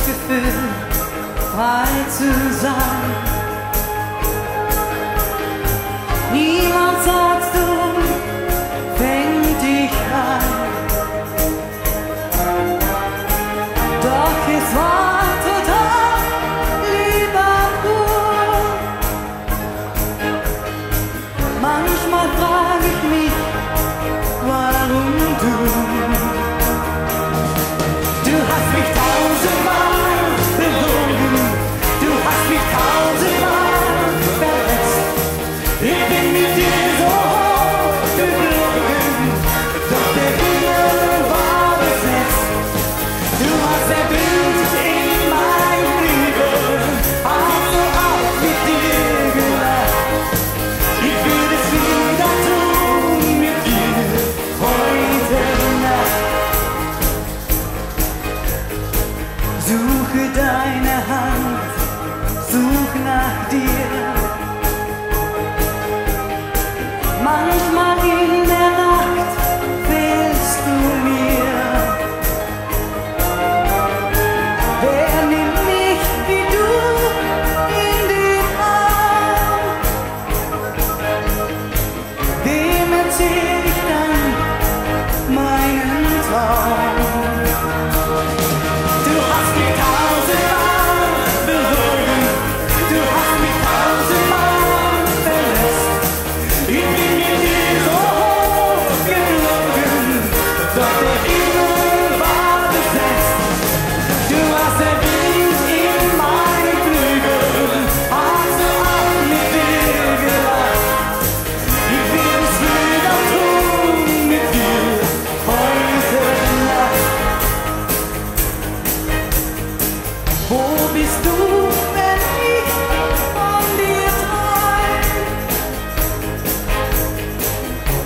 Gefühl, frei zu sein. Niemand, sagst du, fängt dich ein. Doch es war total lieber pur. Manchmal frage ich mich, warum du? Du hast mich tausendmal belogen, du hast mich tausendmal verletzt. Ich bin mit dir so geflogen, doch der Himmel war besetzt. Du hast erblüht in mein Leben, also auch mit dir gelacht. Ich würde es wieder tun mit dir heute Nacht. Suche deine Hand, such nach dir. Manchmal in der Nacht fehlst du mir. Wer nimmt mich wie du in den Arm? Wem erzähl ich dann meinen Traum? Du hast mich tausendmal belogen, du hast mich tausendmal verletzt. Ich bin mit dir so geflogen, doch der Himmel war besetzt. Du hast erblüht in meinen Flügeln, also auch mit dir gelacht. Ich will es wieder tun mit dir heute Nacht. Wo bist du, wenn ich von dir träum?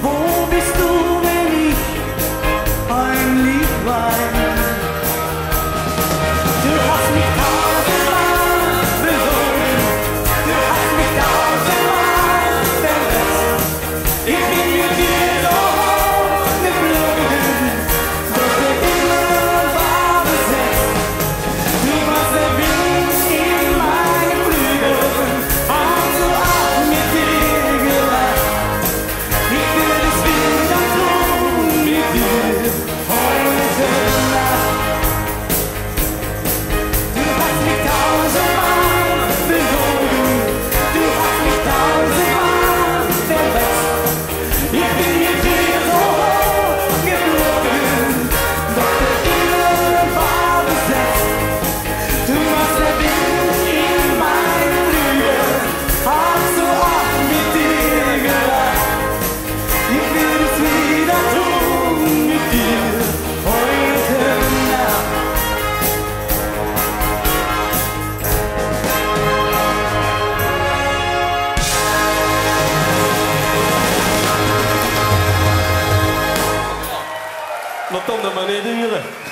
Wo bist du, wenn ich heimlich wein? Du hast mich tausendmal belogen, du hast mich tausendmal verletzt. Ich bin mit dir so geflogen, doch der Himmel war besetzt. Du warst erblüht in meinen Flügeln, also auch mit dir gelacht. Ich will es wieder tun mit dir heute Nacht. Du hast mich tausendmal belogen, du hast mich tausendmal verletzt. Ich bin mit dir so geflogen, doch der Himmel war besetzt. Du warst erblüht in meinen Flügeln, hast du auch mit dir gelacht. Ich will es wieder tun mit dir heute Nacht. Wat dan maar niet duren.